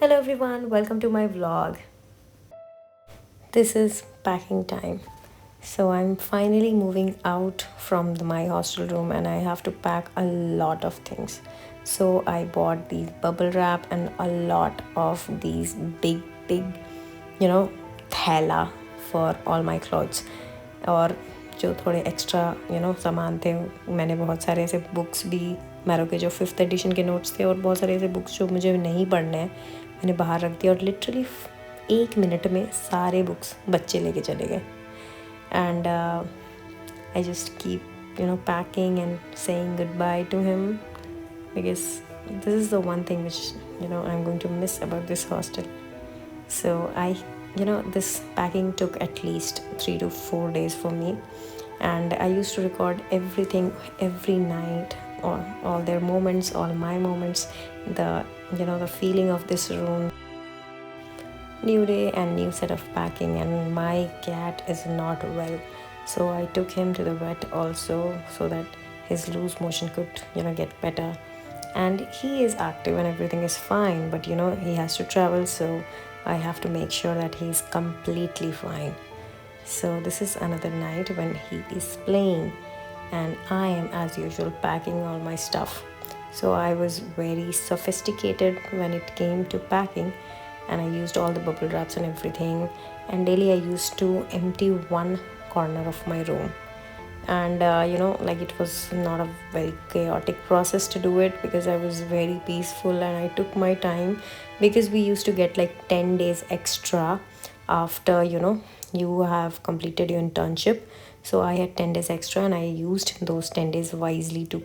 Hello everyone, welcome to my vlog. This is packing time. So I'm finally moving out from my hostel room and I have to pack a lot of things. So I bought these bubble wrap and a lot of these big, you know, thela for all my clothes. और जो थोड़े extra सामान थे, मैंने बहुत सारे ऐसे books भी, मैरो के जो 5th एडिशन के नोट्स थे और बहुत सारे ऐसे बुक्स जो मुझे नहीं पढ़ने हैं, मैंने बाहर रख दिया और लिटरली 1 मिनट में सारे बुक्स बच्चे लेके चले गए. And I just keep packing and saying goodbye to him, because this is the one thing which I'm going to miss about this hostel. So this packing took at least 3 to 4 days for me, and I used to record everything every night, all their moments, all my moments, the feeling of this room. New day and new set of packing, and my cat is not well, so I took him to the vet also, so that his loose motion could get better. And he is active and everything is fine, but he has to travel, so I have to make sure that he's completely fine. So this is another night when he is playing and I am as usual packing all my stuff. So I was very sophisticated when it came to packing, and I used all the bubble wraps and everything, and daily I used to empty one corner of my room. And like, it was not a very chaotic process to do it, because I was very peaceful and I took my time, because we used to get like 10 days extra after you have completed your internship. So I had 10 days extra and I used those 10 days wisely to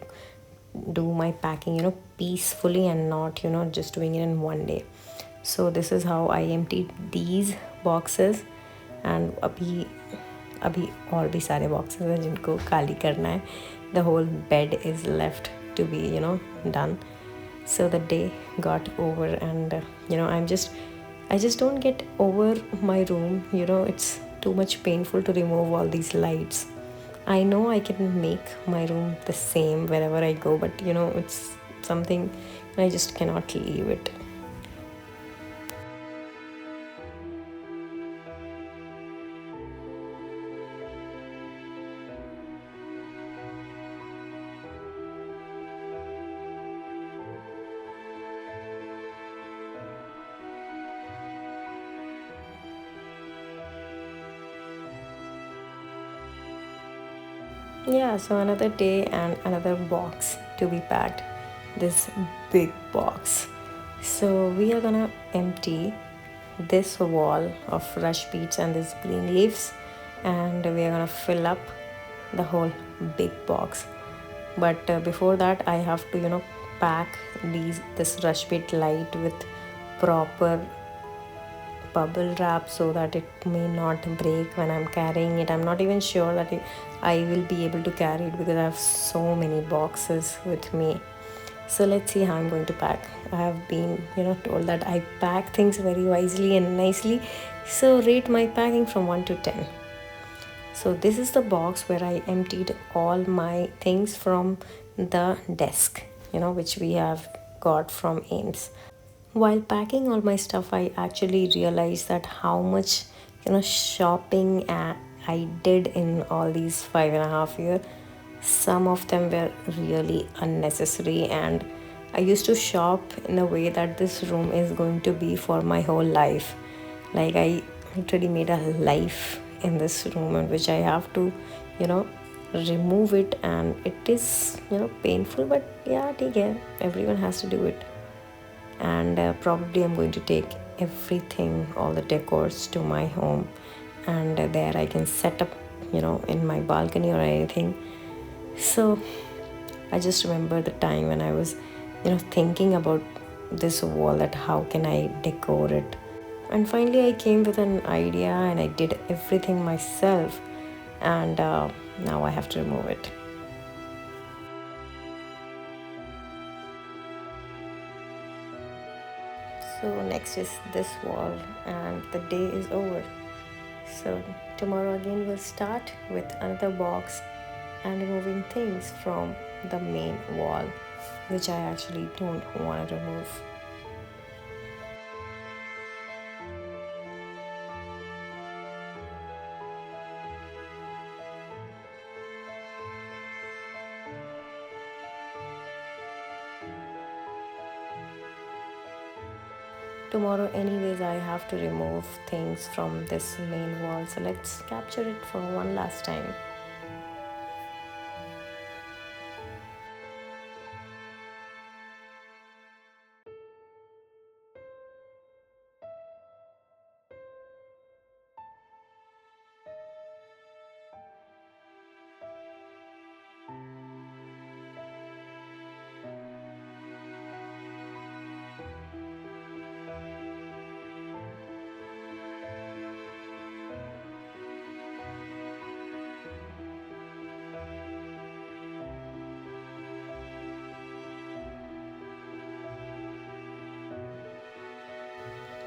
do my packing peacefully, and not just doing it in one day. So this is how I emptied these boxes. And अभी और भी सारे boxes हैं जिनको खाली करना है. The whole bed is left to be done. So the day got over, and I just don't get over my room. It's too much painful to remove all these lights. I know I can make my room the same wherever I go, but it's something I just cannot leave it. Yeah, so another day and another box to be packed. This big box. So we are gonna empty this wall of rush beets and these green leaves, and we are gonna fill up the whole big box. But before that, I have to pack this rush beet light with proper bubble wrap, so that it may not break when I'm carrying it. I'm not even sure that I will be able to carry it, because I have so many boxes with me. So let's see how I'm going to pack. I have been told that I pack things very wisely and nicely. So rate my packing from 1 to 10. So this is the box where I emptied all my things from the desk, which we have got from Ames. While packing all my stuff, I actually realized that how much shopping I did in all these 5.5 years. Some of them were really unnecessary, and I used to shop in a way that this room is going to be for my whole life. Like, I literally made a life in this room, in which I have to remove it, and it is painful, but yeah, take care, everyone has to do it. And probably I'm going to take everything, all the decors, to my home, and there I can set up in my balcony or anything. So I just remember the time when I was thinking about this wall, that how can I decor it. And finally I came with an idea, and I did everything myself, and now I have to remove it. So next is this wall, and the day is over. So tomorrow again we'll start with another box and removing things from the main wall, which I actually don't want to remove. Tomorrow anyways I have to remove things from this main wall, so let's capture it for one last time.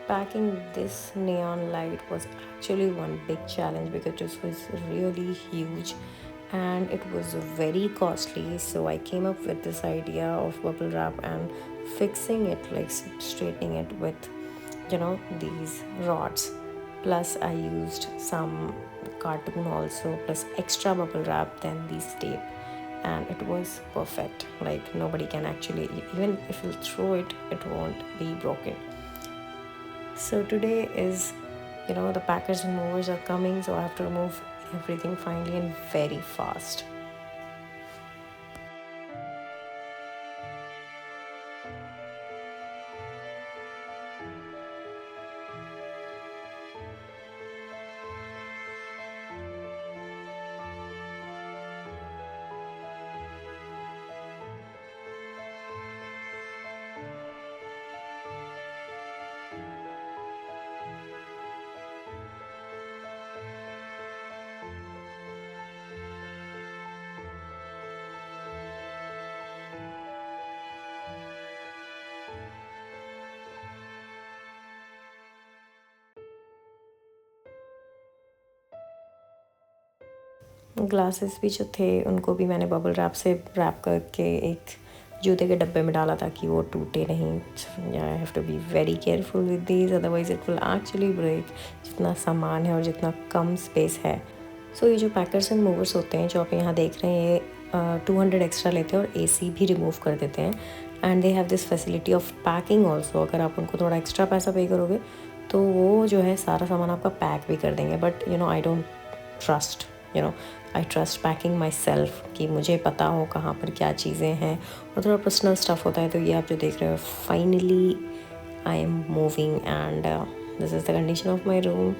Packing this neon light was actually one big challenge because it was really huge and it was very costly. So I came up with this idea of bubble wrap and fixing it, like straightening it with, these rods. Plus I used some cartoon also, plus extra bubble wrap than these tape, and it was perfect. Like nobody can actually, even if you throw it, it won't be broken. So today is, the packers and movers are coming, so I have to remove everything finally and very fast. Glasses भी जो थे उनको भी मैंने bubble wrap से rap करके एक जूते के डब्बे में डाला था कि वो टूटे नहीं. I have to be very careful with these, otherwise it will actually break. जितना सामान है और जितना कम स्पेस है. सो ये जो पैकर्स एंड मूवर्स होते हैं जो आप यहाँ देख रहे हैं, ये 200 एक्स्ट्रा लेते हैं और AC भी रिमूव कर देते हैं. And they have this facility of packing also. अगर आप उनको थोड़ा एक्स्ट्रा पैसा पे करोगे तो वो जो है सारा सामान आपका पैक भी कर देंगे. But I don't trust, I trust packing my self, कि मुझे पता हो कहाँ पर क्या चीज़ें हैं और थोड़ा पर्सनल स्टफ़ होता है. तो ये आप जो देख रहे हो, finally I am moving and this is the condition of my room.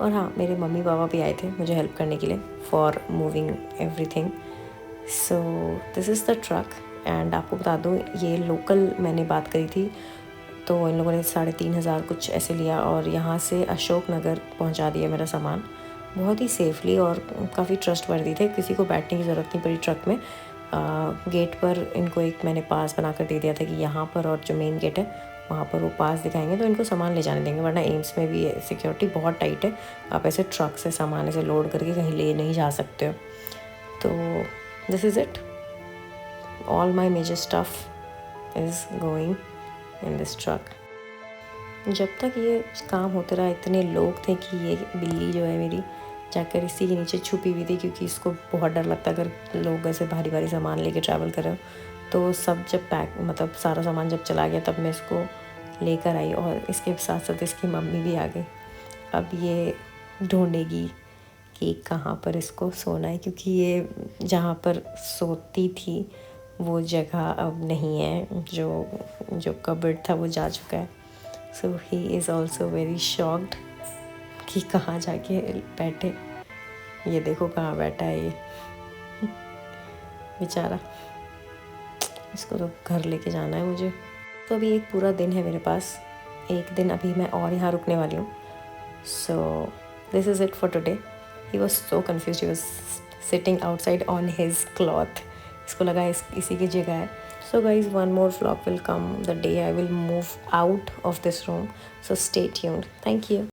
और हाँ, मेरे मम्मी पापा भी आए थे मुझे हेल्प करने के लिए for moving everything. So this is the truck. And आपको बता दूँ, ये लोकल मैंने बात करी थी तो इन लोगों ने 3,500 कुछ ऐसे लिया और यहाँ से अशोक नगर पहुँचा दिया मेरा सामान बहुत ही सेफली. और काफ़ी ट्रस्टवर्दी थे, किसी को बैठने की ज़रूरत नहीं पड़ी ट्रक में. गेट पर इनको एक मैंने पास बना कर दे दिया था कि यहाँ पर और जो मेन गेट है वहाँ पर वो पास दिखाएंगे तो इनको सामान ले जाने देंगे. वरना एम्स में भी सिक्योरिटी बहुत टाइट है, आप ऐसे ट्रक से सामान ऐसे लोड करके कहीं ले नहीं जा सकते हो. तो this is it, all my major stuff is going in this truck. जब तक ये काम होते रहा, इतने लोग थे कि ये बिल्ली जो है मेरी जाकर इसी के नीचे छुपी हुई थी, क्योंकि इसको बहुत डर लगता है अगर लोग ऐसे भारी भारी सामान लेके ट्रैवल कर रहे हो. तो सब जब मतलब सारा सामान जब चला गया तब मैं इसको लेकर आई और इसके साथ साथ इसकी मम्मी भी आ गई. अब ये ढूंढेगी कि कहाँ पर इसको सोना है, क्योंकि ये जहाँ पर सोती थी वो जगह अब नहीं है. जो कबर्ड था वो जा चुका है. So he is also very shocked कि कहाँ जाके बैठे. ये देखो कहाँ बैठा है ये बेचारा. इसको तो घर लेके जाना है मुझे. तो अभी एक पूरा दिन है मेरे पास, एक दिन अभी मैं और यहाँ रुकने वाली हूँ. So this is it for today. He was so confuse, he was sitting outside on his cloth. इसको लगा इसी की जगह है. So guys, one more vlog will come the day I will move out of this room. So stay tuned. Thank you.